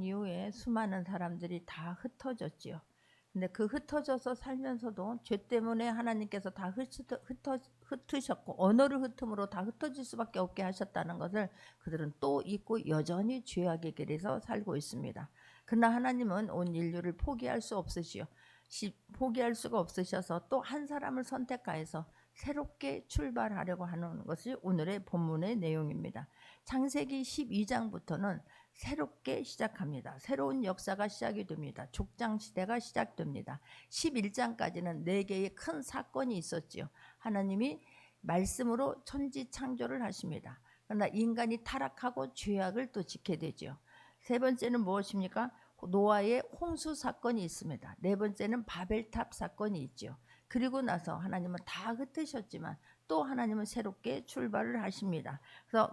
이후에 수많은 사람들이 다 흩어졌지요. 근데 그 흩어져서 살면서도 죄 때문에 하나님께서 다 흩으셨고 언어를 흩음으로 다 흩어질 수밖에 없게 하셨다는 것을 그들은 또 잊고 여전히 죄악의 길에서 살고 있습니다. 그러나 하나님은 온 인류를 포기할 수 없으시오. 포기할 수가 없으셔서 또 한 사람을 선택하여서 새롭게 출발하려고 하는 것이 오늘의 본문의 내용입니다. 창세기 12장부터는 새롭게 시작합니다. 새로운 역사가 시작이 됩니다. 족장 시대가 시작됩니다. 11장까지는 4개의 큰 사건이 있었지요. 하나님이 말씀으로 천지 창조를 하십니다. 그러나 인간이 타락하고 죄악을 또 짓게 되죠. 세 번째는 무엇입니까? 노아의 홍수 사건이 있습니다. 네 번째는 바벨탑 사건이 있죠. 그리고 나서 하나님은 다 흩으셨지만 또 하나님은 새롭게 출발을 하십니다. 그래서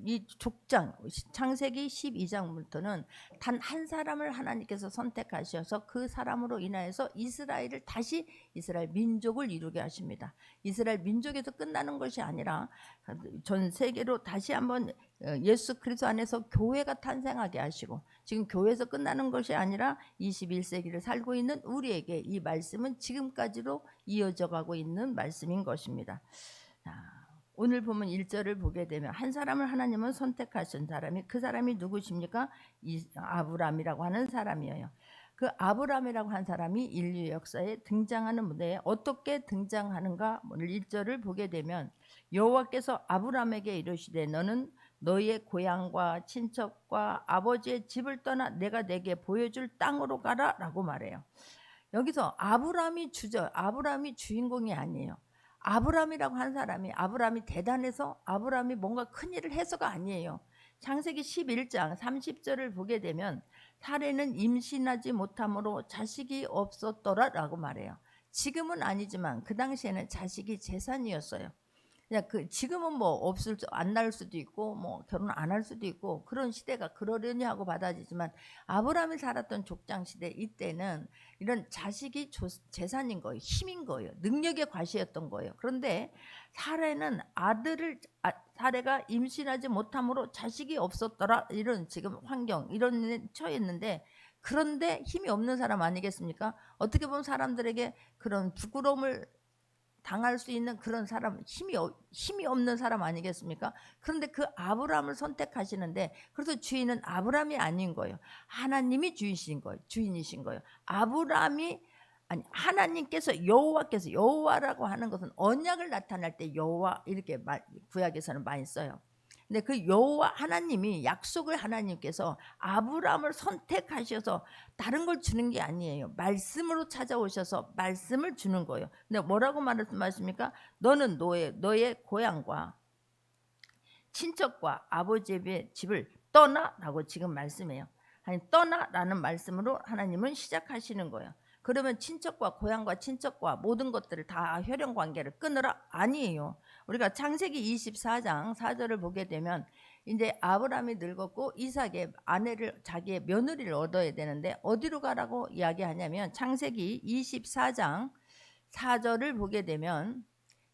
이 족장 창세기 12장부터는 단 한 사람을 하나님께서 선택하셔서 그 사람으로 인하여서 이스라엘을 다시 이스라엘 민족을 이루게 하십니다. 이스라엘 민족에서 끝나는 것이 아니라 전 세계로 다시 한번 예수 그리스도 안에서 교회가 탄생하게 하시고, 지금 교회에서 끝나는 것이 아니라 21세기를 살고 있는 우리에게 이 말씀은 지금까지도 이어져 가고 있는 말씀인 것입니다. 자, 오늘 보면 1절을 보게 되면 한 사람을 하나님은 선택하신 사람이, 그 사람이 누구십니까? 아브람이라고 하는 사람이에요. 그 아브람이라고 한 사람이 인류 역사에 등장하는 무대에 어떻게 등장하는가? 오늘 1절을 보게 되면 여호와께서 아브람에게 이르시되 너는 너의 고향과 친척과 아버지의 집을 떠나 내가 내게 보여줄 땅으로 가라 라고 말해요. 여기서 아브람이 주인공이 아니에요. 아브람이라고 한 사람이, 아브람이 대단해서 아브람이 뭔가 큰일을 해서가 아니에요. 창세기 11장 30절을 보게 되면 사례는 임신하지 못함으로 자식이 없었더라 라고 말해요. 지금은 아니지만 그 당시에는 자식이 재산이었어요. 그냥 지금은 뭐 안 낳을 수도 있고 뭐 결혼 안 할 수도 있고 그런 시대가 그러려니 하고 받아지지만 아브라함이 살았던 족장 시대 이때는 이런 자식이 재산인 거예요. 힘인 거예요. 능력의 과시였던 거예요. 그런데 사례가 임신하지 못함으로 자식이 없었더라, 이런 지금 환경, 이런 처했는데, 그런데 힘이 없는 사람 아니겠습니까? 어떻게 보면 사람들에게 그런 부끄러움을 당할 수 있는 그런 사람, 힘이 없는 사람 아니겠습니까? 그런데 그 아브라함을 선택하시는데, 그래서 주인은 아브라함이 아닌 거예요. 하나님이 주인이신 거예요. 하나님께서, 여호와라고 하는 것은 언약을 나타낼 때 여호와 이렇게 구약에서는 많이 써요. 근데 그 여호와 하나님이, 약속을 하나님께서 아브라함을 선택하셔서 다른 걸 주는 게 아니에요. 말씀으로 찾아오셔서 말씀을 주는 거예요. 근데 뭐라고 말씀하십니까? 너는 너의 고향과 친척과 아버지의 집을 떠나라고 지금 말씀해요. 아니, 떠나라는 말씀으로 하나님은 시작하시는 거예요. 그러면 친척과 고향과 친척과 모든 것들을 다 혈연 관계를 끊으라? 아니에요. 우리가 창세기 24장 4절을 보게 되면 이제 아브라함이 늙었고 이삭의 아내를, 자기의 며느리를 얻어야 되는데 어디로 가라고 이야기하냐면 창세기 24장 4절을 보게 되면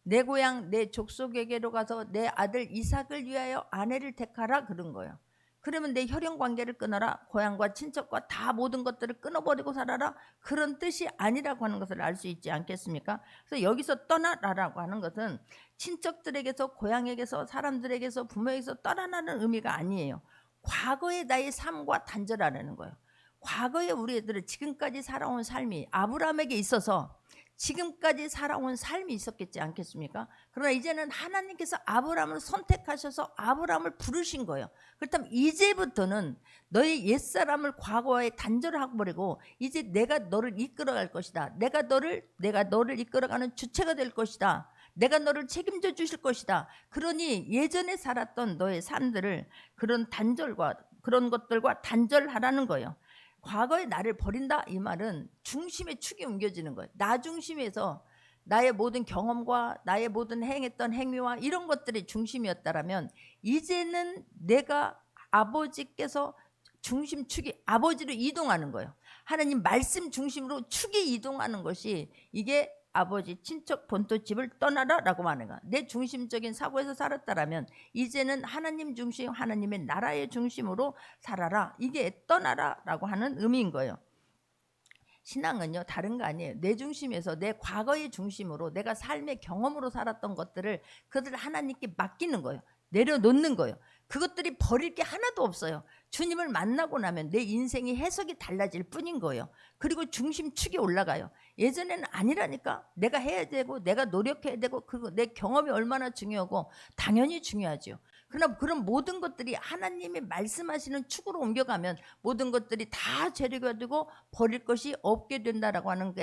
내 고향 내 족속에게로 가서 내 아들 이삭을 위하여 아내를 택하라 그런 거예요. 그러면 내 혈연 관계를 끊어라, 고향과 친척과 다 모든 것들을 끊어버리고 살아라, 그런 뜻이 아니라고 하는 것을 알 수 있지 않겠습니까? 그래서 여기서 떠나라라고 하는 것은 친척들에게서, 고향에게서, 사람들에게서, 부모에게서 떠나라는 의미가 아니에요. 과거의 나의 삶과 단절하라는 거예요. 과거에 우리 애들은 지금까지 살아온 삶이, 아브라함에게 있어서 지금까지 살아온 삶이 있었겠지 않겠습니까? 그러나 이제는 하나님께서 아브라함을 선택하셔서 아브라함을 부르신 거예요. 그렇다면 이제부터는 너의 옛사람을 과거에 단절하고 버리고 이제 내가 너를 이끌어갈 것이다. 내가 너를 이끌어가는 주체가 될 것이다. 내가 너를 책임져 주실 것이다. 그러니 예전에 살았던 너의 삶들을 그런 것들과 단절하라는 거예요. 과거의 나를 버린다, 이 말은 중심의 축이 옮겨지는 거예요. 나 중심에서 나의 모든 경험과 나의 모든 행했던 행위와 이런 것들이 중심이었다라면 이제는 내가 아버지께서 축이 아버지로 이동하는 거예요. 하나님 말씀 중심으로 축이 이동하는 것이, 이게 아버지, 친척, 본토, 집을 떠나라 라고 말하는 거야. 내 중심적인 사고에서 살았다라면 이제는 하나님 중심, 하나님의 나라의 중심으로 살아라. 이게 떠나라 라고 하는 의미인 거예요. 신앙은요 다른 거 아니에요. 내 중심에서 내 과거의 중심으로 내가 삶의 경험으로 살았던 것들을 그들 하나님께 맡기는 거예요. 내려놓는 거예요. 그것들이 버릴 게 하나도 없어요. 주님을 만나고 나면 내 인생이 해석이 달라질 뿐인 거예요. 그리고 중심축이 올라가요. 예전에는 아니라니까. 내가 해야 되고 내가 노력해야 되고 내 경험이 얼마나 중요하고 당연히 중요하죠. 그러나 그런 모든 것들이 하나님이 말씀하시는 축으로 옮겨가면 모든 것들이 다 재료가 되고 버릴 것이 없게 된다라고 하는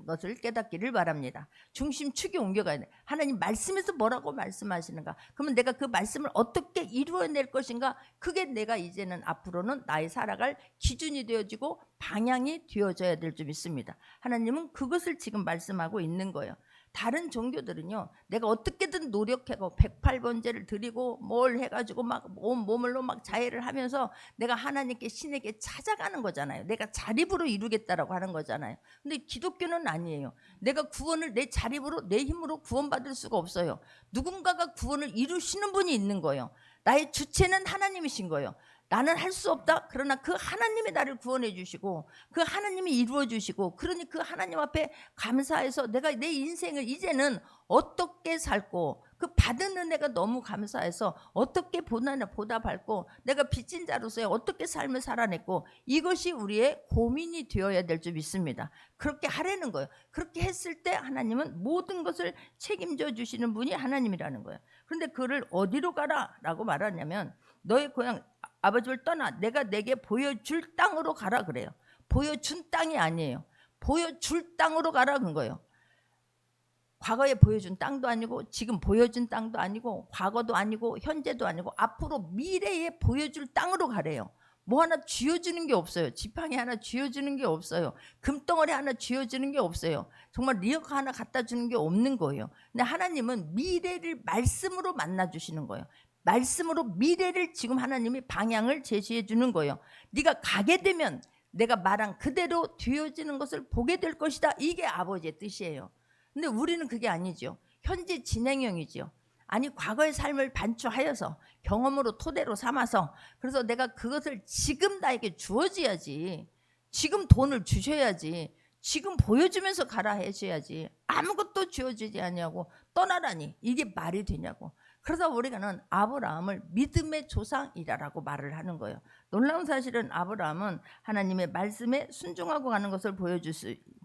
것을 깨닫기를 바랍니다. 중심축이 옮겨가야 돼. 하나님 말씀에서 뭐라고 말씀하시는가? 그러면 내가 그 말씀을 어떻게 이루어낼 것인가? 그게 내가 이제는 앞으로는 나의 살아갈 기준이 되어지고 방향이 되어져야 될 줄 믿습니다. 하나님은 그것을 지금 말씀하고 있는 거예요. 다른 종교들은요 내가 어떻게든 노력하고 108번제를 드리고 뭘 해가지고 막 온 몸으로 막 자해를 하면서 내가 하나님께 신에게 찾아가는 거잖아요. 내가 자립으로 이루겠다라고 하는 거잖아요. 근데 기독교는 아니에요. 내가 구원을 내 자립으로 내 힘으로 구원받을 수가 없어요. 누군가가 구원을 이루시는 분이 있는 거예요. 나의 주체는 하나님이신 거예요. 나는 할 수 없다. 그러나 그 하나님이 나를 구원해 주시고 그 하나님이 이루어 주시고 그러니 그 하나님 앞에 감사해서 내가 내 인생을 이제는 어떻게 살고 그 받은 은혜가 너무 감사해서 어떻게 보답할고 내가 빚진 자로서 어떻게 삶을 살아냈고 이것이 우리의 고민이 되어야 될 줄 믿습니다. 그렇게 하라는 거예요. 그렇게 했을 때 하나님은 모든 것을 책임져 주시는 분이 하나님이라는 거예요. 그런데 그를 어디로 가라 라고 말하냐면 너의 고향 아버지를 떠나 내가 내게 보여줄 땅으로 가라 그래요. 보여준 땅이 아니에요. 보여줄 땅으로 가라 그런 거예요. 과거에 보여준 땅도 아니고 지금 보여준 땅도 아니고 과거도 아니고 현재도 아니고 앞으로 미래에 보여줄 땅으로 가래요. 뭐 하나 쥐어주는 게 없어요. 지팡이 하나 쥐어주는 게 없어요. 금덩어리 하나 쥐어주는 게 없어요. 정말 리어카 하나 갖다 주는 게 없는 거예요. 근데 하나님은 미래를 말씀으로 만나주시는 거예요. 말씀으로 미래를 지금 하나님이 방향을 제시해 주는 거예요. 네가 가게 되면 내가 말한 그대로 되어지는 것을 보게 될 것이다. 이게 아버지의 뜻이에요. 근데 우리는 그게 아니죠. 현재 진행형이죠. 아니 과거의 삶을 반추하여서 경험으로 토대로 삼아서 그래서 내가 그것을 지금 나에게 주어져야지. 지금 돈을 주셔야지. 지금 보여주면서 가라 해줘야지. 아무것도 주어지지 아니하고 떠나라니 이게 말이 되냐고. 그래서 우리가는 아브라함을 믿음의 조상이라고 말을 하는 거예요. 놀라운 사실은 아브라함은 하나님의 말씀에 순종하고 가는 것을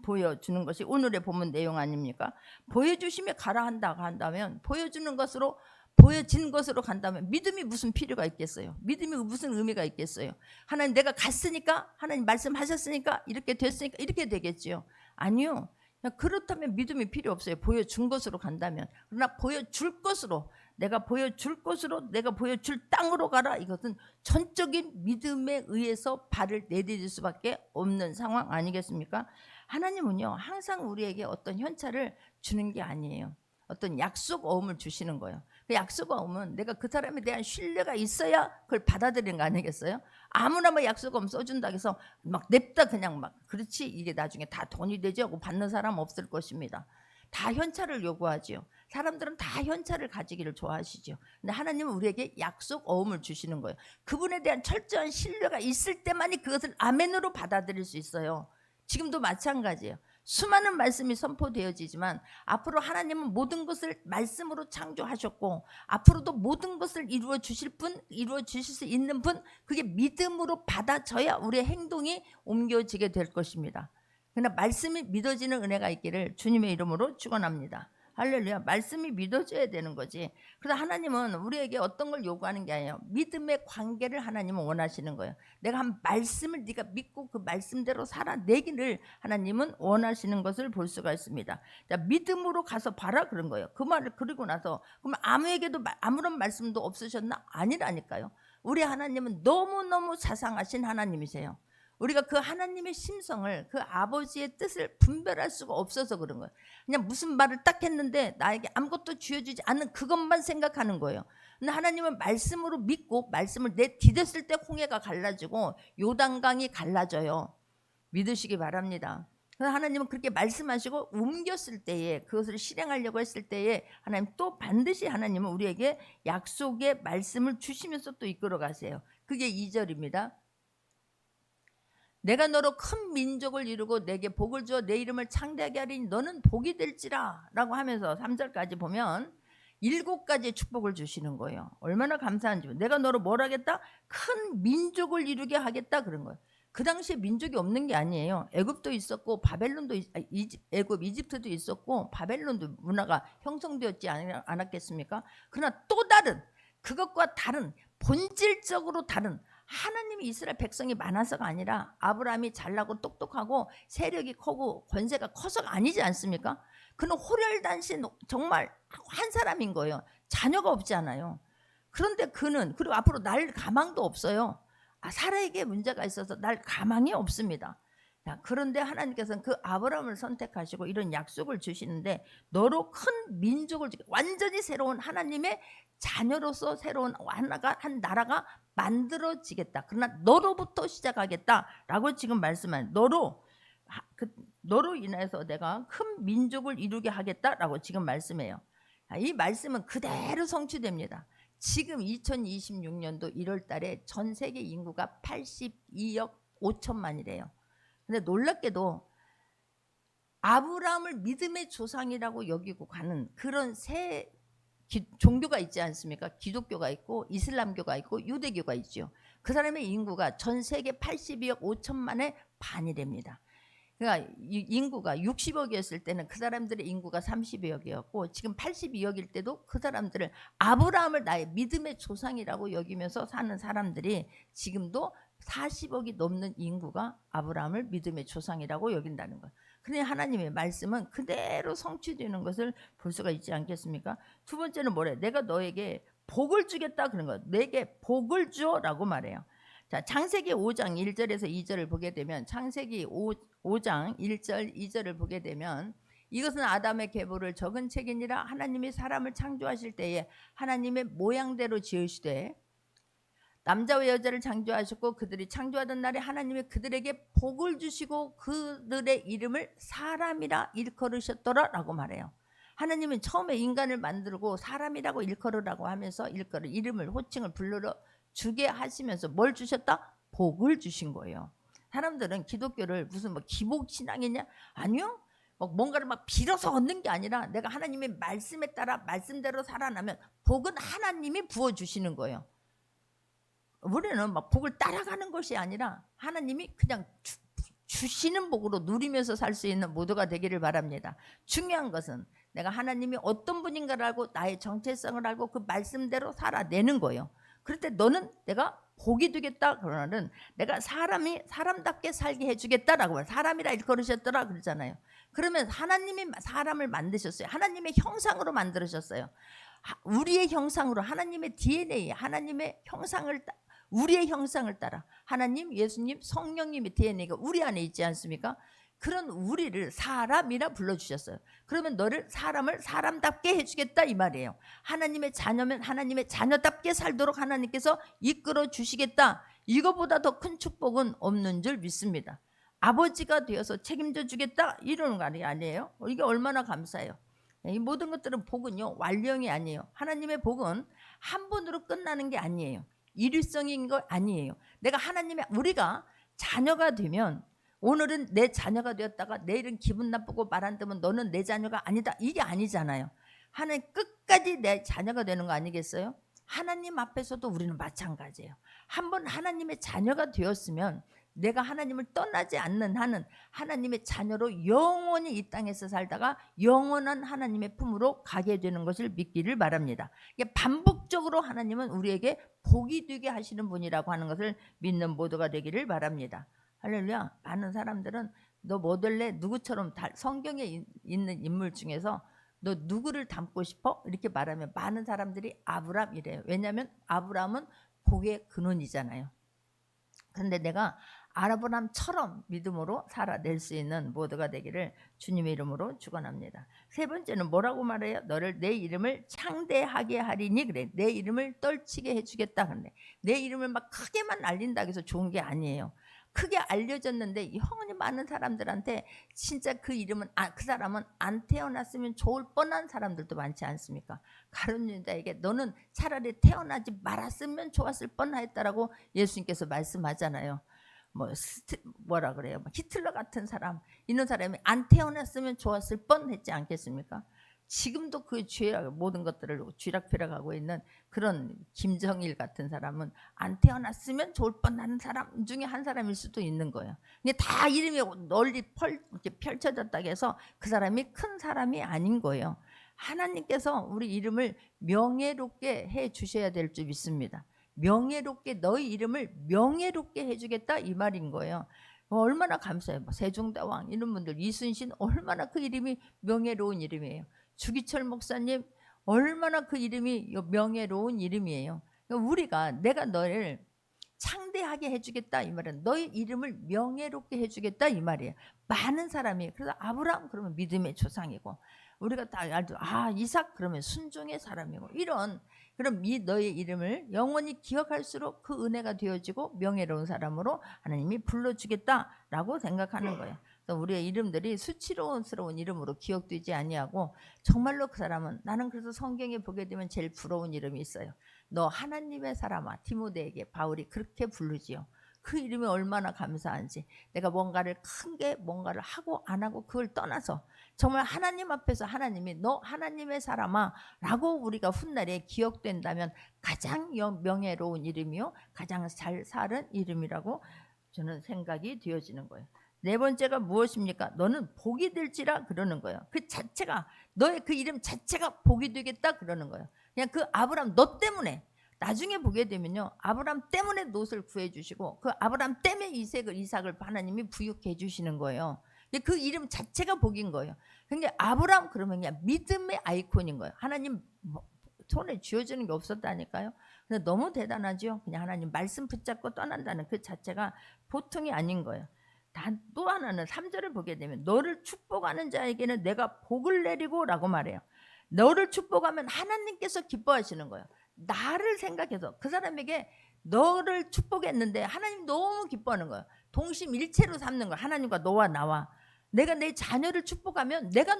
보여주는 것이 오늘의 본문 내용 아닙니까? 보여주심에 가라 한다면 보여주는 것으로 보여진 것으로 간다면 믿음이 무슨 필요가 있겠어요? 믿음이 무슨 의미가 있겠어요? 하나님 내가 갔으니까 하나님 말씀하셨으니까 이렇게 됐으니까 이렇게 되겠지요? 아니요. 그렇다면 믿음이 필요 없어요. 보여준 것으로 간다면. 그러나 보여줄 것으로 내가 보여줄 것으로 내가 보여줄 땅으로 가라. 이것은 전적인 믿음에 의해서 발을 내디딜 수밖에 없는 상황 아니겠습니까? 하나님은요 항상 우리에게 어떤 현찰을 주는 게 아니에요. 어떤 약속 어음을 주시는 거예요. 그 약속 어음은 내가 그 사람에 대한 신뢰가 있어야 그걸 받아들이는 거 아니겠어요? 아무나 뭐 약속 어음 써준다 해서 막 냅다 그냥 막 그렇지 이게 나중에 다 돈이 되지 하고 받는 사람 없을 것입니다. 다 현찰을 요구하지요. 사람들은 다 현찰을 가지기를 좋아하시죠. 근데 하나님은 우리에게 약속 어음을 주시는 거예요. 그분에 대한 철저한 신뢰가 있을 때만이 그것을 아멘으로 받아들일 수 있어요. 지금도 마찬가지예요. 수많은 말씀이 선포되어지지만 앞으로 하나님은 모든 것을 말씀으로 창조하셨고 앞으로도 모든 것을 이루어 주실 수 있는 분, 그게 믿음으로 받아져야 우리의 행동이 옮겨지게 될 것입니다. 그러나 말씀이 믿어지는 은혜가 있기를 주님의 이름으로 축원합니다. 할렐루야. 말씀이 믿어져야 되는 거지. 그래서 하나님은 우리에게 어떤 걸 요구하는 게 아니에요. 믿음의 관계를 하나님은 원하시는 거예요. 내가 한 말씀을 네가 믿고 그 말씀대로 살아내기를 하나님은 원하시는 것을 볼 수가 있습니다. 자, 믿음으로 가서 봐라 그런 거예요. 그 말을 그리고 나서 그럼 아무에게도 아무런 말씀도 없으셨나? 아니라니까요. 우리 하나님은 너무너무 자상하신 하나님이세요. 우리가 그 하나님의 심성을 그 아버지의 뜻을 분별할 수가 없어서 그런 거예요. 그냥 무슨 말을 딱 했는데 나에게 아무것도 쥐어주지 않는 그것만 생각하는 거예요. 근데 하나님은 말씀으로 믿고 말씀을 내디뎠을 때 홍해가 갈라지고 요단강이 갈라져요. 믿으시기 바랍니다. 그래서 하나님은 그렇게 말씀하시고 옮겼을 때에, 그것을 실행하려고 했을 때에 하나님 또 반드시 하나님은 우리에게 약속의 말씀을 주시면서 또 이끌어 가세요. 그게 2절입니다. 내가 너로 큰 민족을 이루고 내게 복을 주어 내 이름을 창대하게 하리니 너는 복이 될지라 라고 하면서 3절까지 보면 7가지의 축복을 주시는 거예요. 얼마나 감사한지. 내가 너로 뭘 하겠다? 큰 민족을 이루게 하겠다 그런 거예요. 그 당시에 민족이 없는 게 아니에요. 애굽도 있었고 바벨론도 애굽 이집트도 있었고 바벨론도 문화가 형성되었지 않았겠습니까? 그러나 또 다른, 그것과 다른, 본질적으로 다른, 하나님이 이스라엘 백성이 많아서가 아니라 아브라함이 잘나고 똑똑하고 세력이 크고 권세가 커서가 아니지 않습니까? 그는 호렬단신 정말 한 사람인 거예요. 자녀가 없지 않아요. 그런데 그는, 그리고 앞으로 날 가망도 없어요. 사라에게 문제가 있어서 날 가망이 없습니다. 그런데 하나님께서는 그 아브라함을 선택하시고 이런 약속을 주시는데 너로 큰 민족을 주게, 완전히 새로운 하나님의 자녀로서 새로운 한 나라가 만들어지겠다. 그러나 너로부터 시작하겠다라고 지금 말씀한, 너로 인해서 내가 큰 민족을 이루게 하겠다라고 지금 말씀해요. 이 말씀은 그대로 성취됩니다. 지금 2026년도 1월 달에 전 세계 인구가 82억 5천만이래요. 근데 놀랍게도 아브라함을 믿음의 조상이라고 여기고 가는 그런 세 종교가 있지 않습니까? 기독교가 있고 이슬람교가 있고 유대교가 있죠. 그 사람의 인구가 전 세계 82억 5천만의 반이랍니다. 그러니까 인구가 60억이었을 때는 그 사람들의 인구가 32억이었고 지금 82억일 때도 그 사람들을 아브라함을 나의 믿음의 조상이라고 여기면서 사는 사람들이 지금도 40억이 넘는 인구가 아브라함을 믿음의 조상이라고 여긴다는 거예요. 그런데 하나님의 말씀은 그대로 성취되는 것을 볼 수가 있지 않겠습니까? 두 번째는 뭐래? 내가 너에게 복을 주겠다 그런 거예요. 내게 복을 주어라고 말해요. 자, 창세기 5장 1절에서 2절을 보게 되면, 창세기 5장 1절 2절을 보게 되면, 이것은 아담의 계보를 적은 책이니라. 하나님이 사람을 창조하실 때에 하나님의 모양대로 지으시되 남자와 여자를 창조하셨고 그들이 창조하던 날에 하나님이 그들에게 복을 주시고 그들의 이름을 사람이라 일컬으셨더라 라고 말해요. 하나님은 처음에 인간을 만들고 사람이라고 일컬으라고 하면서 이름을, 호칭을 불러 주게 하시면서 뭘 주셨다? 복을 주신 거예요. 사람들은 기독교를 무슨 기복신앙이냐? 아니요. 뭔가를 빌어서 얻는 게 아니라 내가 하나님의 말씀에 따라 말씀대로 살아나면 복은 하나님이 부어주시는 거예요. 우리는 복을 따라가는 것이 아니라 하나님이 그냥 주시는 복으로 누리면서 살 수 있는 모두가 되기를 바랍니다. 중요한 것은 내가 하나님이 어떤 분인가를 알고 나의 정체성을 알고 그 말씀대로 살아내는 거예요. 그럴 때 너는 내가 복이 되겠다 그러는, 내가 사람답게 살게 해주겠다라고 말해요. 사람이라 일컬으셨더라 그러잖아요. 그러면 하나님이 사람을 만드셨어요. 하나님의 형상으로 만들으셨어요. 우리의 형상으로, 하나님의 DNA, 하나님의 형상을 우리의 형상을 따라 하나님, 예수님, 성령님의 DNA가 우리 안에 있지 않습니까? 그런 우리를 사람이라 불러주셨어요. 그러면 너를, 사람을 사람답게 해주겠다 이 말이에요. 하나님의 자녀면 하나님의 자녀답게 살도록 하나님께서 이끌어 주시겠다. 이거보다 더 큰 축복은 없는 줄 믿습니다. 아버지가 되어서 책임져 주겠다 이러는 거 아니에요? 이게 얼마나 감사해요. 이 모든 것들은 복은요 완령이 아니에요. 하나님의 복은 한 번으로 끝나는 게 아니에요. 일위성인 거 아니에요. 우리가 자녀가 되면, 오늘은 내 자녀가 되었다가 내일은 기분 나쁘고 말 안 듣면 너는 내 자녀가 아니다, 이게 아니잖아요. 하나님 끝까지 내 자녀가 되는 거 아니겠어요? 하나님 앞에서도 우리는 마찬가지예요. 한번 하나님의 자녀가 되었으면 내가 하나님을 떠나지 않는 한은 하나님의 자녀로 영원히 이 땅에서 살다가 영원한 하나님의 품으로 가게 되는 것을 믿기를 바랍니다. 반복적으로 하나님은 우리에게 복이 되게 하시는 분이라고 하는 것을 믿는 모두가 되기를 바랍니다. 할렐루야. 많은 사람들은 너 뭐 될래? 누구처럼, 성경에 있는 인물 중에서 너 누구를 닮고 싶어? 이렇게 말하면 많은 사람들이 아브라함이래요. 왜냐하면 아브라함은 복의 근원이잖아요. 그런데 내가 아브라함처럼 믿음으로 살아낼 수 있는 모두가 되기를 주님의 이름으로 축원합니다. 세 번째는 뭐라고 말해요? 너를, 내 이름을 창대하게 하리니, 그래. 내 이름을 떨치게 해주겠다. 근데 내 이름을 크게만 알린다고 해서 좋은 게 아니에요. 크게 알려졌는데 영원히 많은 사람들한테 진짜 그 이름은 그 사람은 안 태어났으면 좋을 뻔한 사람들도 많지 않습니까? 가룟 유다에게 너는 차라리 태어나지 말았으면 좋았을 뻔하였다라고 예수님께서 말씀하잖아요. 뭐라 그래요? 히틀러 같은 사람, 이런 사람이 안 태어났으면 좋았을 뻔했지 않겠습니까? 지금도 그 모든 것들을 쥐락펴락하고 있는 그런 김정일 같은 사람은 안 태어났으면 좋을 뻔한 사람 중에 한 사람일 수도 있는 거예요. 근데 다 이름이 널리 이렇게 펼쳐졌다고 해서 그 사람이 큰 사람이 아닌 거예요. 하나님께서 우리 이름을 명예롭게 해 주셔야 될 줄 믿습니다. 명예롭게, 너희 이름을 명예롭게 해주겠다 이 말인 거예요. 얼마나 감사해요. 세종대왕 이런 분들, 이순신, 얼마나 그 이름이 명예로운 이름이에요. 주기철 목사님, 얼마나 그 이름이 명예로운 이름이에요. 우리가 내가 너를 창대하게 해주겠다 이 말은 너희 이름을 명예롭게 해주겠다 이 말이에요. 많은 사람이, 그래서 아브라함 그러면 믿음의 조상이고, 우리가 다 알죠. 이삭 그러면 순종의 사람이고, 이런 그럼 너의 이름을 영원히 기억할수록 그 은혜가 되어지고 명예로운 사람으로 하나님이 불러주겠다라고 생각하는 거예요. 우리의 이름들이 수치스러운 이름으로 기억되지 아니하고, 정말로 그 사람은, 나는 그래서 성경에 보게 되면 제일 부러운 이름이 있어요. 너 하나님의 사람아, 디모데에게 바울이 그렇게 부르지요. 그 이름이 얼마나 감사한지. 내가 뭔가를 뭔가를 하고 안 하고 그걸 떠나서 정말 하나님 앞에서 하나님이 너 하나님의 사람아 라고 우리가 훗날에 기억된다면 가장 명예로운 이름이요, 가장 잘 사는 이름이라고 저는 생각이 되어지는 거예요. 네 번째가 무엇입니까? 너는 복이 될지라 그러는 거예요. 그 자체가, 너의 그 이름 자체가 복이 되겠다 그러는 거예요. 그냥 그 아브라함 너 때문에, 나중에 보게 되면요, 아브라함 때문에 롯을 구해주시고 그 아브라함 때문에 이삭을 하나님이 부육해 주시는 거예요. 그 이름 자체가 복인 거예요. 그러니까 아브라함 그러면 그냥 믿음의 아이콘인 거예요. 하나님 손에 쥐어주는 게 없었다니까요. 근데 너무 대단하죠. 그냥 하나님 말씀 붙잡고 떠난다는 그 자체가 보통이 아닌 거예요. 또 하나는 3절을 보게 되면 너를 축복하는 자에게는 내가 복을 내리고 라고 말해요. 너를 축복하면 하나님께서 기뻐하시는 거예요. 나를 생각해서 그 사람에게 너를 축복했는데 하나님 너무 기뻐하는 거예요. 동심일체로 삼는 거예요. 하나님과 너와 나와. 내가 내 자녀를 축복하면 내가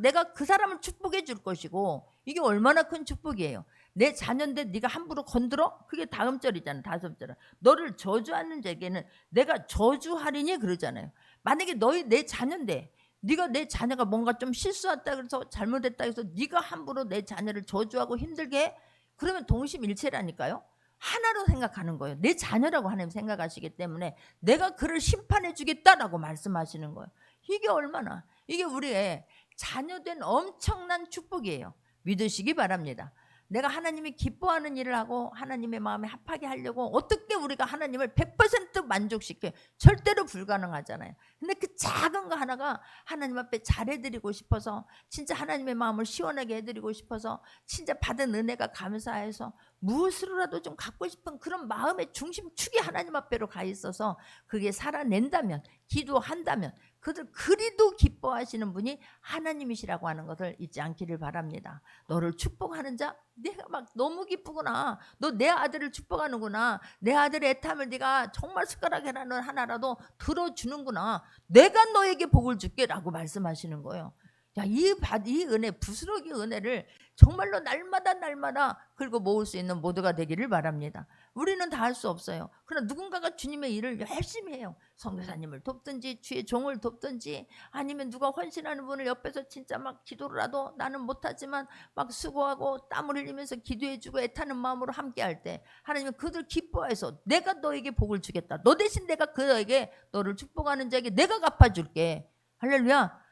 내가 그 사람을 축복해 줄 것이고, 이게 얼마나 큰 축복이에요. 내 자녀인데 네가 함부로 건드려? 그게 다음 절이잖아. 다섯 절은 너를 저주하는 자에게는 내가 저주하리니 그러잖아요. 만약에 내 자녀인데 네가 내 자녀가 뭔가 좀 실수했다 그래서 잘못했다 해서 네가 함부로 내 자녀를 저주하고 힘들게 해? 그러면 동심일체라니까요. 하나로 생각하는 거예요. 내 자녀라고 하나님 생각하시기 때문에 내가 그를 심판해 주겠다라고 말씀하시는 거예요. 이게 우리의 자녀된 엄청난 축복이에요. 믿으시기 바랍니다. 내가 하나님이 기뻐하는 일을 하고 하나님의 마음에 합하게 하려고 어떻게 우리가 하나님을 100% 만족시켜? 절대로 불가능하잖아요. 근데 그 작은 거 하나가 하나님 앞에 잘해드리고 싶어서, 진짜 하나님의 마음을 시원하게 해드리고 싶어서, 진짜 받은 은혜가 감사해서 무엇으로라도 좀 갖고 싶은 그런 마음의 중심축이 하나님 앞에로 가 있어서 그게 살아낸다면, 기도한다면 그리도 기뻐하시는 분이 하나님이시라고 하는 것을 잊지 않기를 바랍니다. 너를 축복하는 자, 내가 막 너무 기쁘구나. 너 내 아들을 축복하는구나. 내 아들의 애탐을 네가 정말 숟가락이라는 하나라도 들어주는구나. 내가 너에게 복을 줄게 라고 말씀하시는 거예요. 야, 이 은혜, 부스러기 은혜를 정말로 날마다 긁어 모을 수 있는 모두가 되기를 바랍니다. 우리는 다 할 수 없어요. 그러나 누군가가 주님의 일을 열심히 해요. 선교사님을 돕든지 주의 종을 돕든지, 아니면 누가 헌신하는 분을 옆에서 진짜 막 기도라도, 나는 못하지만 막 수고하고 땀을 흘리면서 기도해주고 애타는 마음으로 함께할 때 하나님은 그들 기뻐해서 내가 너에게 복을 주겠다. 너 대신 내가 너를 축복하는 자에게 내가 갚아줄게. 할렐루야.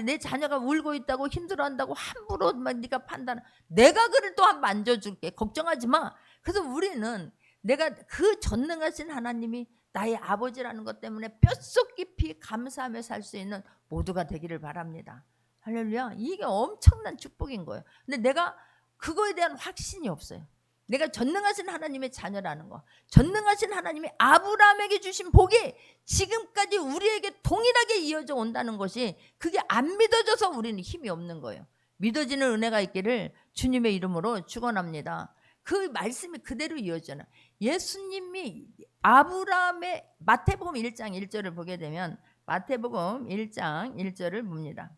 내 자녀가 울고 있다고 힘들어한다고 함부로 네가 판단, 내가 그를 또한 만져줄게. 걱정하지 마. 그래서 우리는 내가 그 전능하신 하나님이 나의 아버지라는 것 때문에 뼛속 깊이 감사하며 살 수 있는 모두가 되기를 바랍니다. 할렐루야. 이게 엄청난 축복인 거예요. 근데 내가 그거에 대한 확신이 없어요. 내가 전능하신 하나님의 자녀라는 거, 전능하신 하나님이 아브라함에게 주신 복이 지금까지 우리에게 동일하게 이어져 온다는 것이, 그게 안 믿어져서 우리는 힘이 없는 거예요. 믿어지는 은혜가 있기를 주님의 이름으로 축원합니다. 그 말씀이 그대로 이어져요. 예수님이 아브라함의 마태복음 1장 1절을 보게 되면 마태복음 1장 1절을 봅니다.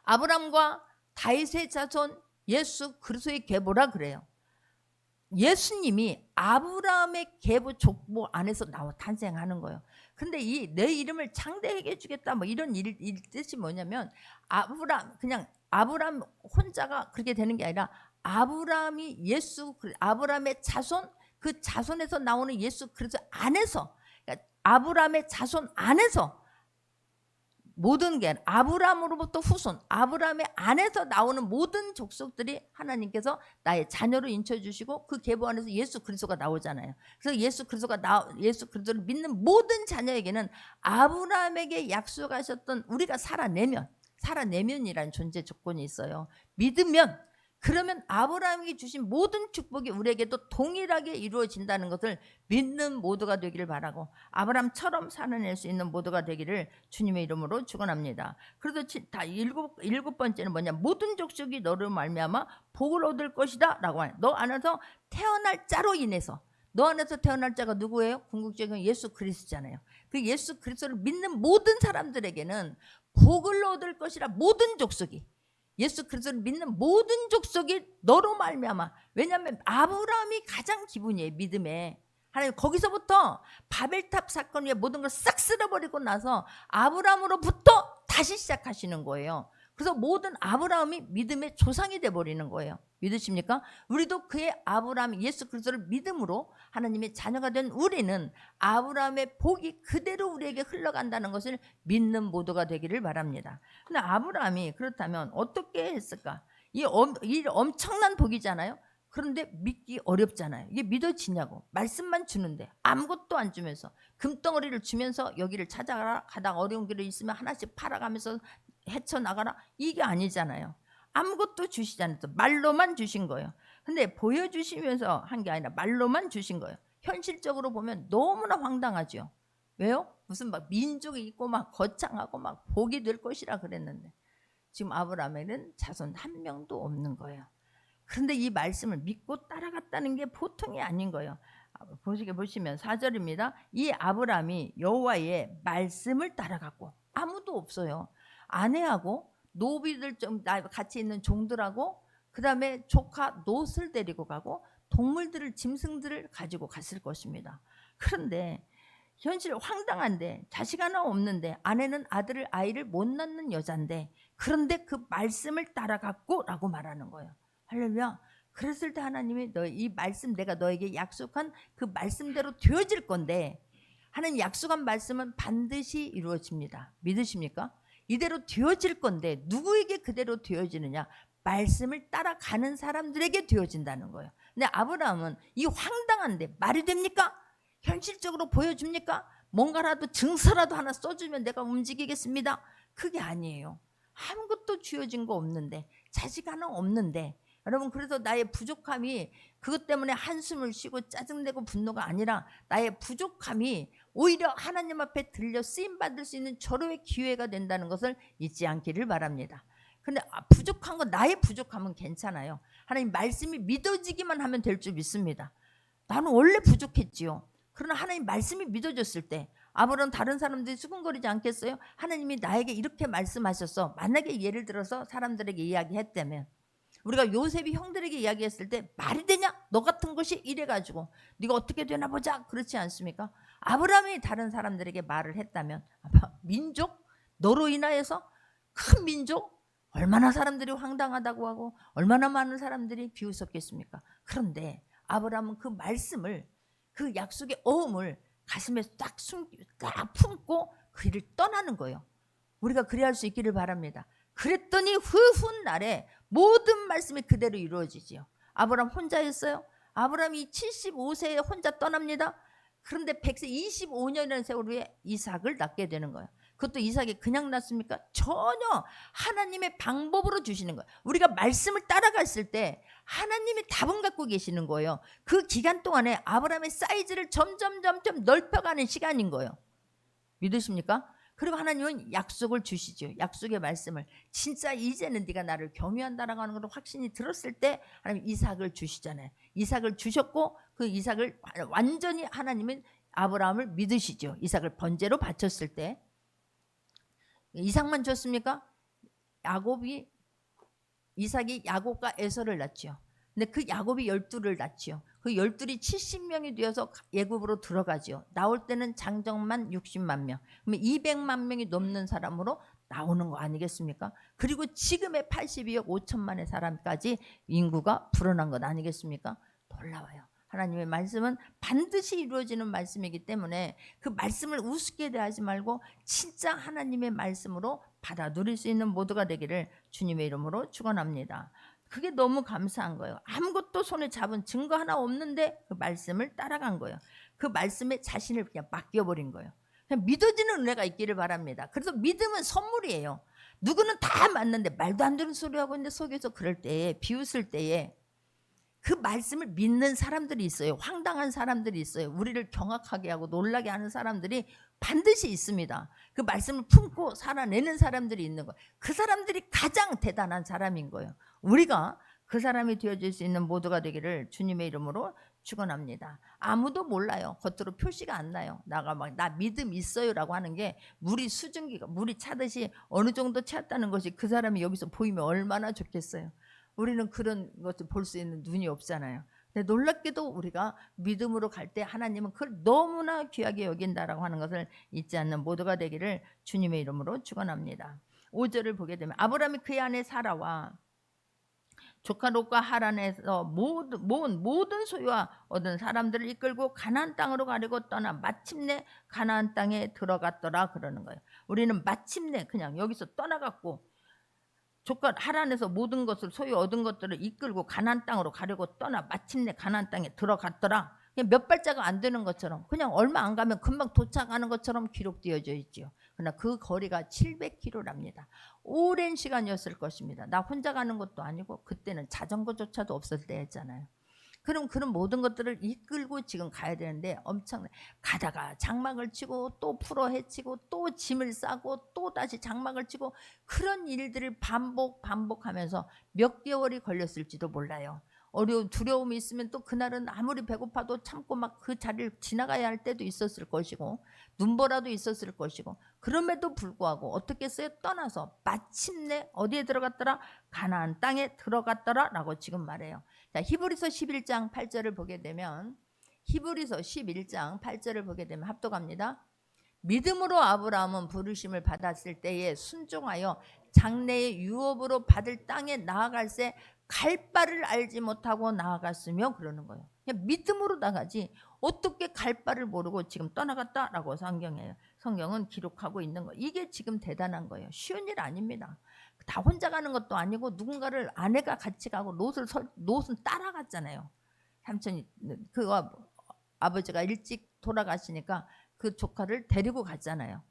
아브라함과 다윗의 자손 예수 그리스도의 계보라 그래요. 예수님이 아브라함의 계보 족보 안에서 탄생하는 거예요. 근데 이 내 이름을 창대하게 해주겠다 뭐 이런 일 뜻이 뭐냐면 그냥 아브라함 혼자가 그렇게 되는 게 아니라 아브라함이 아브라함의 자손, 그 자손에서 나오는 예수 그리스도 안에서, 그러니까 아브라함의 자손 안에서 모든 게 아브라함으로부터 후손, 아브라함의 안에서 나오는 모든 족속들이 하나님께서 나의 자녀로 인쳐주시고 그 계보 안에서 예수 그리스도가 나오잖아요. 그래서 예수 그리스도를 믿는 모든 자녀에게는 아브라함에게 약속하셨던 우리가 살아내면이라는 존재 조건이 있어요. 믿으면, 그러면 아브라함에게 주신 모든 축복이 우리에게도 동일하게 이루어진다는 것을 믿는 모두가 되기를 바라고, 아브라함처럼 살아낼 수 있는 모두가 되기를 주님의 이름으로 축원합니다. 그래서 다 일곱 번째는 뭐냐? 모든 족속이 너로 말미암아 복을 얻을 것이다 라고 해요. 너 안에서 태어날 자로 인해서, 너 안에서 태어날 자가 누구예요? 궁극적인 예수 그리스도잖아요. 그 예수 그리스도를 믿는 모든 사람들에게는 복을 얻을 것이라. 모든 족속이, 예수 그리스도를 믿는 모든 족속이 너로 말미암아. 왜냐하면 아브라함이 가장 기본이에요. 믿음에. 하나님 거기서부터 바벨탑 사건 위에 모든 걸 싹 쓸어버리고 나서 아브라함으로부터 다시 시작하시는 거예요. 그래서 모든 아브라함이 믿음의 조상이 돼버리는 거예요. 믿으십니까? 우리도 그의 아브라함 예수 그리스도를 믿음으로 하나님의 자녀가 된 우리는 아브라함의 복이 그대로 우리에게 흘러간다는 것을 믿는 모두가 되기를 바랍니다. 근데 아브라함이 그렇다면 어떻게 했을까? 이 엄청난 복이잖아요. 그런데 믿기 어렵잖아요. 이게 믿어지냐고. 말씀만 주는데 아무것도 안 주면서, 금덩어리를 주면서 여기를 찾아가라, 가다가 어려운 길에 있으면 하나씩 팔아가면서 헤쳐나가라, 이게 아니잖아요. 아무것도 주시지 않았어. 말로만 주신 거예요. 근데 보여주시면서 한 게 아니라 말로만 주신 거예요. 현실적으로 보면 너무나 황당하죠. 왜요? 무슨 막 민족이 있고 막 거창하고 막 복이 될 것이라 그랬는데 지금 아브라함에는 자손 한 명도 없는 거예요. 그런데 이 말씀을 믿고 따라갔다는 게 보통이 아닌 거예요. 보시면 4절입니다. 이 아브라함이 여호와의 말씀을 따라갔고, 아무도 없어요. 아내하고 노비들 좀 같이 있는 종들하고 그 다음에 조카 롯을 데리고 가고 동물들을, 짐승들을 가지고 갔을 것입니다. 그런데 현실 황당한데 자식 하나 없는데, 아내는 아이를 못 낳는 여잔데, 그런데 그 말씀을 따라갔고 라고 말하는 거예요. 할렐루야. 그랬을 때 하나님이 이 말씀, 내가 너에게 약속한 그 말씀대로 되어질 건데, 하나님 약속한 말씀은 반드시 이루어집니다. 믿으십니까? 이대로 되어질 건데 누구에게 그대로 되어지느냐? 말씀을 따라가는 사람들에게 되어진다는 거예요. 근데 아브라함은 이 황당한데 말이 됩니까? 현실적으로 보여줍니까? 뭔가라도 증서라도 하나 써주면 내가 움직이겠습니다. 그게 아니에요. 아무것도 주어진 거 없는데, 자식 하나 없는데, 여러분, 그래서 나의 부족함이 그것 때문에 한숨을 쉬고 짜증내고 분노가 아니라 나의 부족함이 오히려 하나님 앞에 들려 쓰임받을 수 있는 절호의 기회가 된다는 것을 잊지 않기를 바랍니다. 근데 부족한 건, 나의 부족함은 괜찮아요. 하나님 말씀이 믿어지기만 하면 될 줄 믿습니다. 나는 원래 부족했지요. 그러나 하나님 말씀이 믿어졌을 때 아브라함, 다른 사람들이 수근거리지 않겠어요? 하나님이 나에게 이렇게 말씀하셨어. 만약에 예를 들어서 사람들에게 이야기했다면, 우리가 요셉이 형들에게 이야기했을 때 말이 되냐? 너 같은 것이 이래가지고 네가 어떻게 되나 보자, 그렇지 않습니까? 아브라함이 다른 사람들에게 말을 했다면, 민족, 너로 인하여서 큰 민족, 얼마나 사람들이 황당하다고 하고 얼마나 많은 사람들이 비웃었겠습니까? 그런데 아브라함은 그 말씀을, 그 약속의 어음을 가슴에 딱 품고 그 일을 떠나는 거예요. 우리가 그래야 할 수 있기를 바랍니다. 그랬더니 훗날에 모든 말씀이 그대로 이루어지지요. 아브라함 혼자였어요. 아브라함이 75세에 혼자 떠납니다. 그런데 100세 25년이라는 세월 후에 이삭을 낳게 되는 거예요. 그것도 이삭이 그냥 낳습니까? 전혀 하나님의 방법으로 주시는 거예요. 우리가 말씀을 따라갔을 때 하나님이 답은 갖고 계시는 거예요. 그 기간 동안에 아브라함의 사이즈를 점점 넓혀가는 시간인 거예요. 믿으십니까? 그리고 하나님은 약속을 주시죠. 약속의 말씀을, 진짜 이제는 네가 나를 경유한다라고 하는 걸 확신이 들었을 때 하나님 이삭을 주시잖아요. 이삭을 주셨고 그 이삭을 완전히 하나님은 아브라함을 믿으시죠. 이삭을 번제로 바쳤을 때 이삭만 줬습니까? 이삭이 야곱과 에서를 낳지요. 근데 그 야곱이 12를 낳지요. 그 12이 70명이 되어서 애굽으로 들어가지요. 나올 때는 장정만 60만 명. 그러면 200만 명이 넘는 사람으로 나오는 거 아니겠습니까? 그리고 지금의 82억 5천만의 사람까지 인구가 불어난 것 아니겠습니까? 놀라워요. 하나님의 말씀은 반드시 이루어지는 말씀이기 때문에 그 말씀을 우습게 대하지 말고 진짜 하나님의 말씀으로 받아 누릴 수 있는 모두가 되기를 주님의 이름으로 축원합니다. 그게 너무 감사한 거예요. 아무것도 손에 잡은 증거 하나 없는데 그 말씀을 따라간 거예요. 그 말씀에 자신을 그냥 맡겨버린 거예요. 그냥 믿어지는 은혜가 있기를 바랍니다. 그래서 믿음은 선물이에요. 누구는 다 맞는데 말도 안 되는 소리 하고 있는데 속에서 그럴 때에 비웃을 때에 그 말씀을 믿는 사람들이 있어요. 황당한 사람들이 있어요. 우리를 경악하게 하고 놀라게 하는 사람들이 반드시 있습니다. 그 말씀을 품고 살아내는 사람들이 있는 거예요. 그 사람들이 가장 대단한 사람인 거예요. 우리가 그 사람이 되어줄 수 있는 모두가 되기를 주님의 이름으로 축원합니다. 아무도 몰라요. 겉으로 표시가 안 나요. 나가 막 나 믿음 있어요라고 하는 게 물이 수증기가 물이 차듯이 어느 정도 찼다는 것이 그 사람이 여기서 보이면 얼마나 좋겠어요. 우리는 그런 것을 볼 수 있는 눈이 없잖아요. 근데 놀랍게도 우리가 믿음으로 갈 때 하나님은 그걸 너무나 귀하게 여긴다라고 하는 것을 잊지 않는 모두가 되기를 주님의 이름으로 축원합니다. 5절을 보게 되면 아브라함이 그의 아내 사라와 조카 롯과 하란에서 모은 소유와 얻은 사람들을 이끌고 가나안 땅으로 가려고 떠나 마침내 가나안 땅에 들어갔더라 그러는 거예요. 우리는 마침내 그냥 여기서 떠나갔고 조카 하란에서 모든 것을 소유 얻은 것들을 이끌고 가나안 땅으로 가려고 떠나 마침내 가나안 땅에 들어갔더라. 그냥 몇 발자국 안 되는 것처럼 그냥 얼마 안 가면 금방 도착하는 것처럼 기록되어져 있지요. 그러나 그 거리가 700km랍니다. 오랜 시간이었을 것입니다. 나 혼자 가는 것도 아니고 그때는 자전거조차도 없을 때였잖아요. 그럼 그런 모든 것들을 이끌고 지금 가야 되는데 엄청 가다가 장막을 치고 또 풀어 헤치고 또 짐을 싸고 또 다시 장막을 치고 그런 일들을 반복하면서 몇 개월이 걸렸을지도 몰라요. 두려움이 있으면 또 그날은 아무리 배고파도 참고 막 그 자리를 지나가야 할 때도 있었을 것이고 눈보라도 있었을 것이고 그럼에도 불구하고 어떻게 했어요? 떠나서 마침내 어디에 들어갔더라? 가나안 땅에 들어갔더라 라고 지금 말해요. 자, 히브리서 11장 8절을 보게 되면 히브리서 11장 8절을 보게 되면 합독합니다. 믿음으로 아브라함은 부르심을 받았을 때에 순종하여 장래의 유업으로 받을 땅에 나아갈새 갈 바를 알지 못하고 나아갔으며 그러는 거예요. 그냥 믿음으로 나가지 어떻게 갈 바를 모르고 지금 떠나갔다라고 성경은 기록하고 있는 거예요. 이게 지금 대단한 거예요. 쉬운 일 아닙니다. 다 혼자 가는 것도 아니고 누군가를 아내가 같이 가고 롯은 따라갔잖아요. 삼촌이 그거 아버지가 일찍 돌아가시니까 그 조카를 데리고 갔잖아요.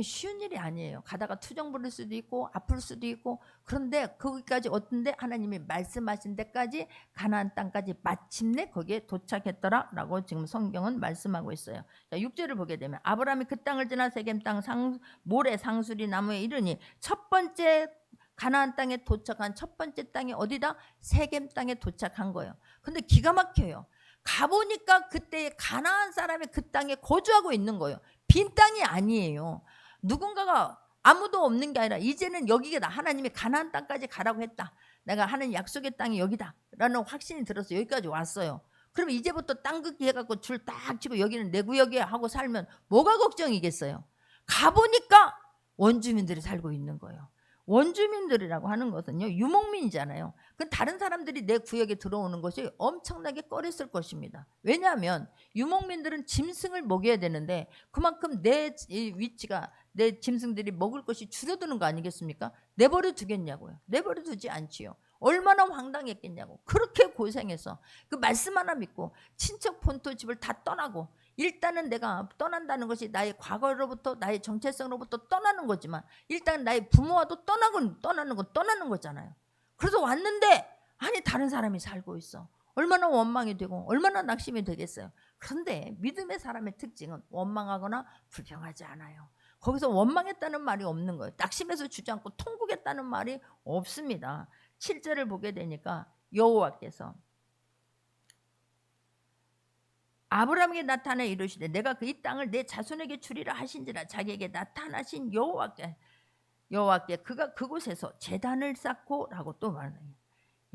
쉬운 일이 아니에요. 가다가 투정 부릴 수도 있고 아플 수도 있고 그런데 거기까지 어떤데 하나님이 말씀하신 데까지 가나안 땅까지 마침내 거기에 도착했더라라고 지금 성경은 말씀하고 있어요. 자, 6절을 보게 되면 아브라함이 그 땅을 지나 세겜 땅 모래 상수리 나무에 이르니 첫 번째 가나안 땅에 도착한 첫 번째 땅이 어디다? 세겜 땅에 도착한 거예요. 근데 기가 막혀요. 가보니까 그때 가나안 사람이 그 땅에 거주하고 있는 거예요. 빈 땅이 아니에요. 누군가가 아무도 없는 게 아니라 이제는 여기가 하나님이 가나안 땅까지 가라고 했다. 내가 하는 약속의 땅이 여기다 라는 확신이 들어서 여기까지 왔어요. 그럼 이제부터 땅 긋기 해갖고 줄 딱 치고 여기는 내 구역이야 하고 살면 뭐가 걱정이겠어요. 가보니까 원주민들이 살고 있는 거예요. 원주민들이라고 하는 것은요 유목민이잖아요. 그 다른 사람들이 내 구역에 들어오는 것이 엄청나게 꺼렸을 것입니다. 왜냐하면 유목민들은 짐승을 먹여야 되는데 그만큼 내 위치가 내 짐승들이 먹을 것이 줄어드는 거 아니겠습니까? 내버려 두겠냐고요. 내버려 두지 않지요. 얼마나 황당했겠냐고. 그렇게 고생해서 그 말씀 하나 믿고 친척 본토 집을 다 떠나고 일단은 내가 떠난다는 것이 나의 과거로부터 나의 정체성으로부터 떠나는 거지만 일단 나의 부모와도 떠나는 거잖아요. 그래서 왔는데 아니 다른 사람이 살고 있어. 얼마나 원망이 되고 얼마나 낙심이 되겠어요. 그런데 믿음의 사람의 특징은 원망하거나 불평하지 않아요. 거기서 원망했다는 말이 없는 거예요. 낙심해서 주지 않고 통곡했다는 말이 없습니다. 7절을 보게 되니까 여호와께서 아브라함에게 나타나 이르시되 내가 그 이 땅을 내 자손에게 주리라 하신지라. 자기에게 나타나신 여호와께 그가 그곳에서 제단을 쌓고라고 또 말해요.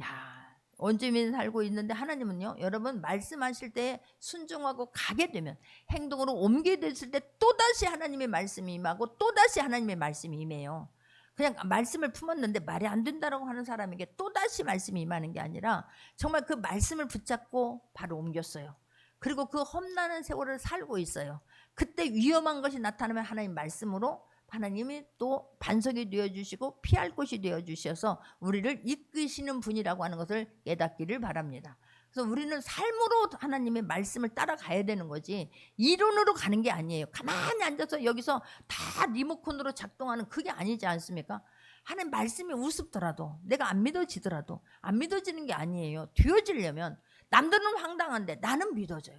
야, 원주민 살고 있는데 하나님은요, 여러분 말씀하실 때 순종하고 가게 되면, 행동으로 옮기게 됐을 때 또다시 하나님의 말씀이 임하고 또다시 하나님의 말씀이 임해요. 그냥 말씀을 품었는데 말이 안 된다라고 하는 사람에게 또다시 말씀이 임하는 게 아니라 정말 그 말씀을 붙잡고 바로 옮겼어요. 그리고 그 험난한 세월을 살고 있어요. 그때 위험한 것이 나타나면 하나님 말씀으로 하나님이 또 반석이 되어주시고 피할 곳이 되어주셔서 우리를 이끄시는 분이라고 하는 것을 깨닫기를 바랍니다. 그래서 우리는 삶으로 하나님의 말씀을 따라가야 되는 거지 이론으로 가는 게 아니에요. 가만히 앉아서 여기서 다 리모컨으로 작동하는 그게 아니지 않습니까? 하나님 말씀이 우습더라도 내가 안 믿어지더라도 안 믿어지는 게 아니에요. 되어지려면 남들은 황당한데 나는 믿어져요.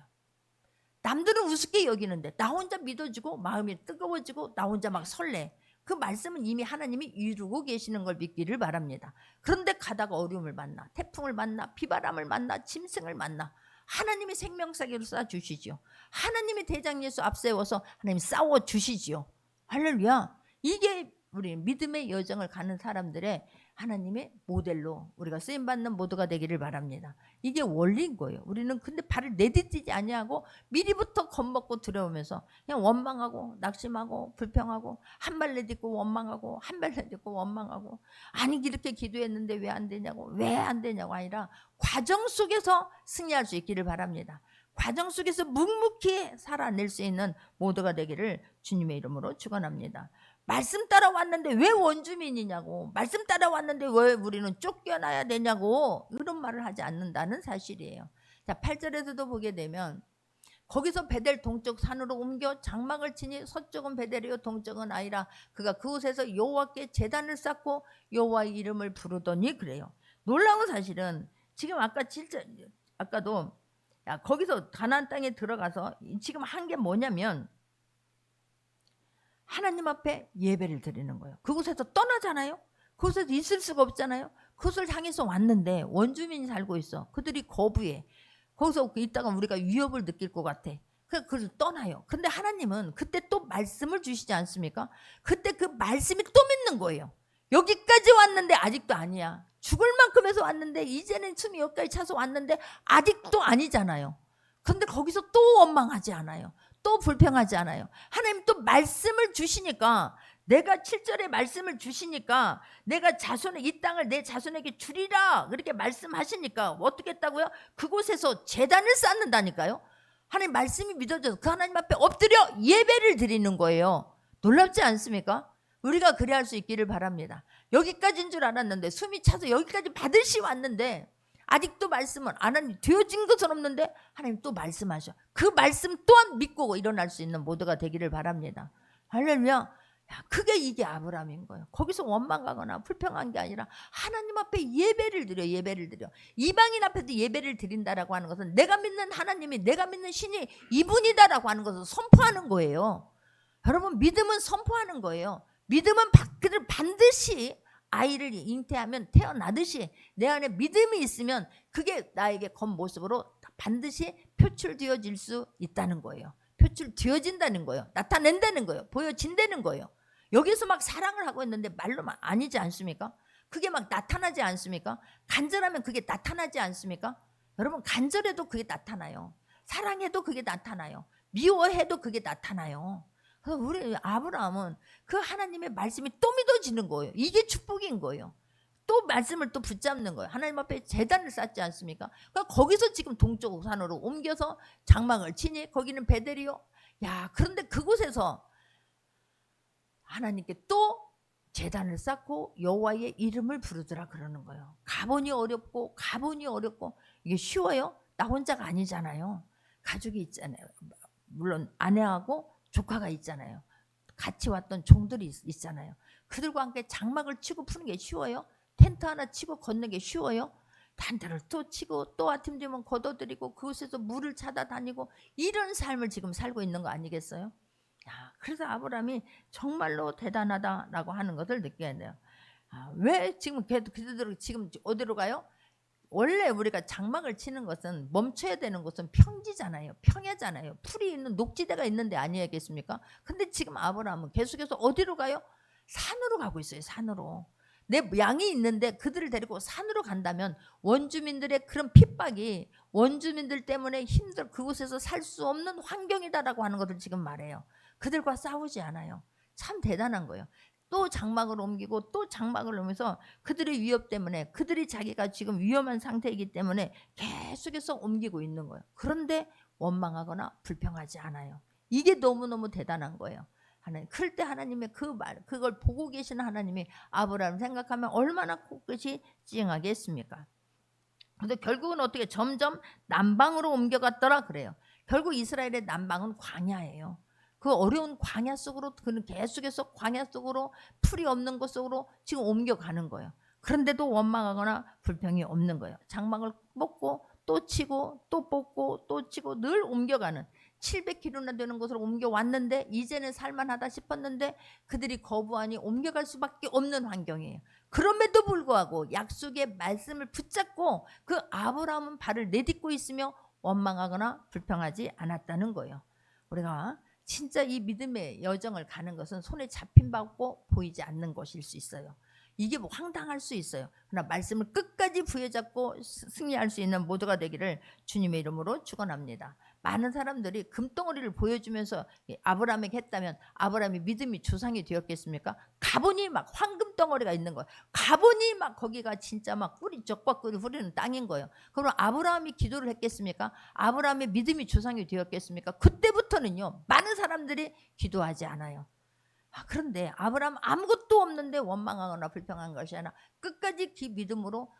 남들은 우습게 여기는데 나 혼자 믿어지고 마음이 뜨거워지고 나 혼자 막 설레. 그 말씀은 이미 하나님이 이루고 계시는 걸 믿기를 바랍니다. 그런데 가다가 어려움을 만나, 태풍을 만나, 비바람을 만나, 짐승을 만나 하나님이 생명사기로 쏴주시지요. 하나님이 대장 예수 앞세워서 하나님 싸워주시지요. 할렐루야. 이게 우리 믿음의 여정을 가는 사람들의 하나님의 모델로 우리가 쓰임받는 모두가 되기를 바랍니다. 이게 원리인 거예요. 우리는 근데 발을 내딛지 아니하고 미리부터 겁먹고 들어오면서 그냥 원망하고 낙심하고 불평하고 한 발 내딛고 원망하고 한 발 내딛고 원망하고 아니 이렇게 기도했는데 왜 안 되냐고 왜 안 되냐고 아니라 과정 속에서 승리할 수 있기를 바랍니다. 과정 속에서 묵묵히 살아낼 수 있는 모두가 되기를 주님의 이름으로 축원합니다. 말씀 따라왔는데 왜 원주민이냐고, 말씀 따라왔는데 왜 우리는 쫓겨나야 되냐고 이런 말을 하지 않는다는 사실이에요. 자, 8절에서도 보게 되면 거기서 베델 동쪽 산으로 옮겨 장막을 치니 서쪽은 베델이요 동쪽은 아이라 그가 그곳에서 여호와께 제단을 쌓고 여호와의 이름을 부르더니 그래요. 놀라운 사실은 지금 아까도 거기서 가나안 땅에 들어가서 지금 한 게 뭐냐면 하나님 앞에 예배를 드리는 거예요. 그곳에서 떠나잖아요. 그곳에서 있을 수가 없잖아요. 그곳을 향해서 왔는데 원주민이 살고 있어. 그들이 거부해. 거기서 있다가 우리가 위협을 느낄 것 같아. 그래서 떠나요. 근데 하나님은 그때 또 말씀을 주시지 않습니까? 그때 그 말씀이 또 믿는 거예요. 여기까지 왔는데 아직도 아니야. 죽을 만큼 해서 왔는데 이제는 숨이 여기까지 차서 왔는데 아직도 아니잖아요. 근데 거기서 또 원망하지 않아요. 또 불평하지 않아요. 하나님 또 말씀을 주시니까 내가 7절에 말씀을 주시니까 내가 이 땅을 내 자손에게 주리라 그렇게 말씀하시니까 어떻게 했다고요? 그곳에서 제단을 쌓는다니까요. 하나님 말씀이 믿어져서 그 하나님 앞에 엎드려 예배를 드리는 거예요. 놀랍지 않습니까? 우리가 그래 할 수 있기를 바랍니다. 여기까지인 줄 알았는데 숨이 차서 여기까지 받으시 왔는데 아직도 말씀은 하나님 되어진 것은 없는데 하나님 또 말씀하셔. 그 말씀 또한 믿고 일어날 수 있는 모두가 되기를 바랍니다. 할렐루야. 그게 이게 아브라함인 거예요. 거기서 원망하거나 불평한 게 아니라 하나님 앞에 예배를 드려. 이방인 앞에도 예배를 드린다라고 하는 것은 내가 믿는 하나님이 내가 믿는 신이 이분이다라고 하는 것을 선포하는 거예요. 여러분 믿음은 선포하는 거예요. 믿음은 반드시 아이를 잉태하면 태어나듯이 내 안에 믿음이 있으면 그게 나에게 겉모습으로 반드시 표출되어질 수 있다는 거예요. 표출되어진다는 거예요. 나타낸다는 거예요. 보여진다는 거예요. 여기서 막 사랑을 하고 있는데 말로만 아니지 않습니까? 그게 막 나타나지 않습니까? 간절하면 그게 나타나지 않습니까? 여러분 간절해도 그게 나타나요. 사랑해도 그게 나타나요. 미워해도 그게 나타나요. 그래서 우리 아브라함은 그 하나님의 말씀이 또 믿어지는 거예요. 이게 축복인 거예요. 또 말씀을 또 붙잡는 거예요. 하나님 앞에 제단을 쌓지 않습니까? 그러니까 거기서 지금 동쪽 산으로 옮겨서 장막을 치니 거기는 베델이요. 그런데 그곳에서 하나님께 또 제단을 쌓고 여호와의 이름을 부르더라 그러는 거예요. 가보니 어렵고 이게 쉬워요? 나 혼자가 아니잖아요. 가족이 있잖아요. 물론 아내하고 조카가 있잖아요. 같이 왔던 종들이 있잖아요. 그들과 함께 장막을 치고 푸는 게 쉬워요? 텐트 하나 치고 걷는 게 쉬워요? 단대를 또 치고 또 아침 되면 걷어들이고 그곳에서 물을 찾아다니고 이런 삶을 지금 살고 있는 거 아니겠어요? 그래서 아브라함이 정말로 대단하다라고 하는 것을 느껴야 돼요. 왜 지금 그들 지금 어디로 가요? 원래 우리가 장막을 치는 것은 멈춰야 되는 곳은 평지잖아요. 평야잖아요. 풀이 있는 녹지대가 있는데 아니겠습니까? 근데 지금 아브라함은 계속해서 어디로 가요? 산으로 가고 있어요. 산으로. 내 양이 있는데 그들을 데리고 산으로 간다면 원주민들의 그런 핍박이 원주민들 때문에 힘들 그곳에서 살 수 없는 환경이다라고 하는 것을 지금 말해요. 그들과 싸우지 않아요. 참 대단한 거예요. 또 장막을 옮기고 또 장막을 옮겨서 그들의 위협 때문에 그들이 자기가 지금 위험한 상태이기 때문에 계속해서 옮기고 있는 거예요. 그런데 원망하거나 불평하지 않아요. 이게 너무너무 대단한 거예요. 하나님, 클 때 하나님의 그 말, 그걸 보고 계시는 하나님이 아브라함을 생각하면 얼마나 코끝이 찡하겠습니까? 그래서 결국은 어떻게 점점 남방으로 옮겨갔더라 그래요. 결국 이스라엘의 남방은 광야예요. 그 어려운 광야 속으로 그는 계속해서 광야 속으로 풀이 없는 곳 속으로 지금 옮겨가는 거예요. 그런데도 원망하거나 불평이 없는 거예요. 장막을 뽑고 또 치고 또 뽑고 또 치고 늘 옮겨가는 700km나 되는 곳으로 옮겨왔는데 이제는 살만하다 싶었는데 그들이 거부하니 옮겨갈 수밖에 없는 환경이에요. 그럼에도 불구하고 약속의 말씀을 붙잡고 그 아브라함은 발을 내딛고 있으며 원망하거나 불평하지 않았다는 거예요. 우리가 진짜 이 믿음의 여정을 가는 것은 손에 잡힌 바 없고 보이지 않는 것일 수 있어요. 이게 뭐 황당할 수 있어요. 그러나 말씀을 끝까지 부여잡고 승리할 수 있는 모두가 되기를 주님의 이름으로 축원합니다. 많은 사람들이 금덩어리를 보여주면서 아브라함에게 했다면 아브라함이 믿음이 조상이 되었겠습니까? 가보니 막 황금덩어리가 있는 거예요. 가보니 막 거기가 진짜 막 꿀이 적과 꿀이 흐르는 땅인 거예요. 그럼 아브라함이 기도를 했겠습니까? 아브라함의 믿음이 조상이 되었겠습니까? 그때부터는요 많은 사람들이 기도하지 않아요. 그런데 아브라함 아무것도 없는데 원망하거나 불평한 것이 아니라 끝까지 그 믿음으로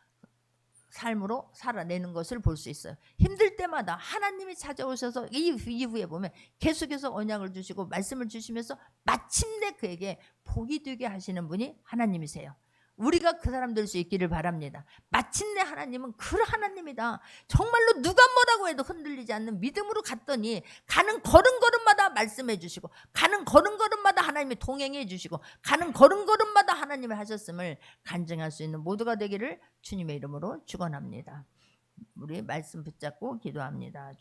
삶으로 살아내는 것을 볼 수 있어요. 힘들 때마다 하나님이 찾아오셔서 이 이후에 보면 계속해서 언약을 주시고 말씀을 주시면서 마침내 그에게 복이 되게 하시는 분이 하나님이세요. 우리가 그 사람 될 수 있기를 바랍니다. 마침내 하나님은 그 하나님이다. 정말로 누가 뭐라고 해도 흔들리지 않는 믿음으로 갔더니 가는 걸음걸음마다 말씀해 주시고 가는 걸음걸음마다 하나님이 동행해 주시고 가는 걸음걸음마다 하나님이 하셨음을 간증할 수 있는 모두가 되기를 주님의 이름으로 축원합니다. 우리 말씀 붙잡고 기도합니다.